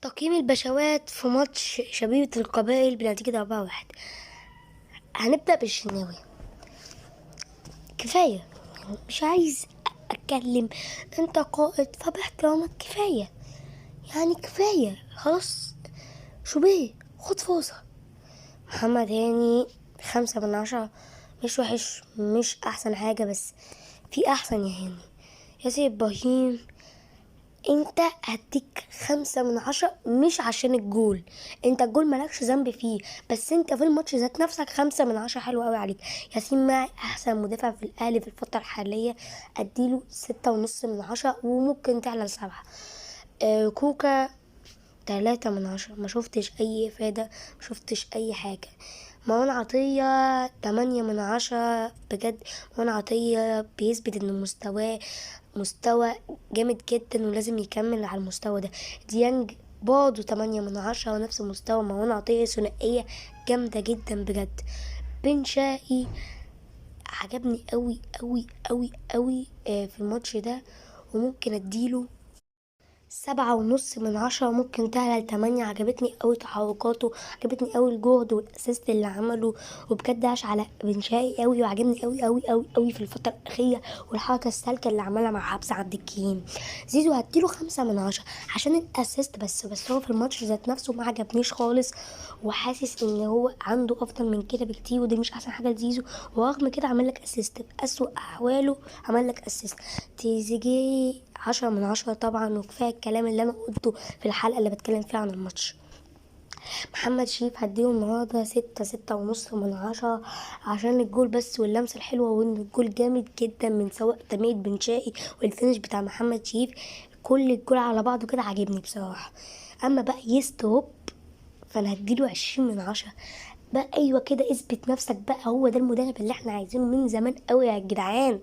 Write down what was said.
تقييم البشوات في ماتش شبيبة القبائل بنتيجة 4-1. هنبدأ بالشناوي. كفاية، مش عايز أتكلم. أنت قائد فباحترامك كفاية، يعني كفاية خلاص. شوبيه خد فرصة. محمد هاني 5/10. مش وحش، مش أحسن حاجة، بس في أحسن يا هاني. ياسر إبراهيم انت هديك 5/10، مش عشان الجول. انت الجول مالكش ذنب فيه، بس انت في الماتش ذات نفسك 5/10 حلو قوي عليك. ياسين معي احسن مدافع في الاهلي في الفترة الحالية، اديله 6.5/10 وممكن تعلى ل7. كوكا 3/10. ما شفتش اي افادة، ما شفتش اي حاجة. مروان عطية 8/10 بجد. مروان عطية بيثبت ان مستوى جامد جدا ولازم يكمل على المستوى ده. ديانج برضه 8/10 ونفس المستوى. مروان عطية ثنائية جامدة جدا بجد. بن شرقي عجبني قوي قوي قوي قوي في الماتش ده، وممكن اديله 7.5/10. ممكن تعلى ل8. عجبتني قوي تحركاته، عجبتني قوي الجهد والاسيست اللي عمله، وبجد عاش على بن شرقي قوي. وعجبني قوي قوي قوي قوي في الفترة الأخيرة، والحركة السالكة اللي عملها مع حبس عبد الكريم. زيزو هديله 5/10 عشان الاسيست بس هو في الماتش ذات نفسه ما عجبنيش خالص، وحاسس ان هو عنده افضل من كده بكتير، ودي مش احسن حاجة لزيزو. ورغم كده عمل لك اسيست في اسوأ احواله، عمل لك اسيست. تريزيجيه 10/10 طبعا، وكفاية الكلام اللي انا قلته في الحلقة اللي بتكلم فيها عن الماتش. محمد شريف هديله النهاردة 6.5/10 عشان الجول بس واللمسة الحلوة، وان الجول جامد جدا من سواء تمية بن شرقي والفينش بتاع محمد شريف. كل الجول على بعضه كده عاجبني بصراحة. اما بقى يستوب فانا هديله 20/10 بقى. ايوه كده، اثبت نفسك بقى، هو ده المدرب اللي احنا عايزينه من زمان قوي يا جدعان.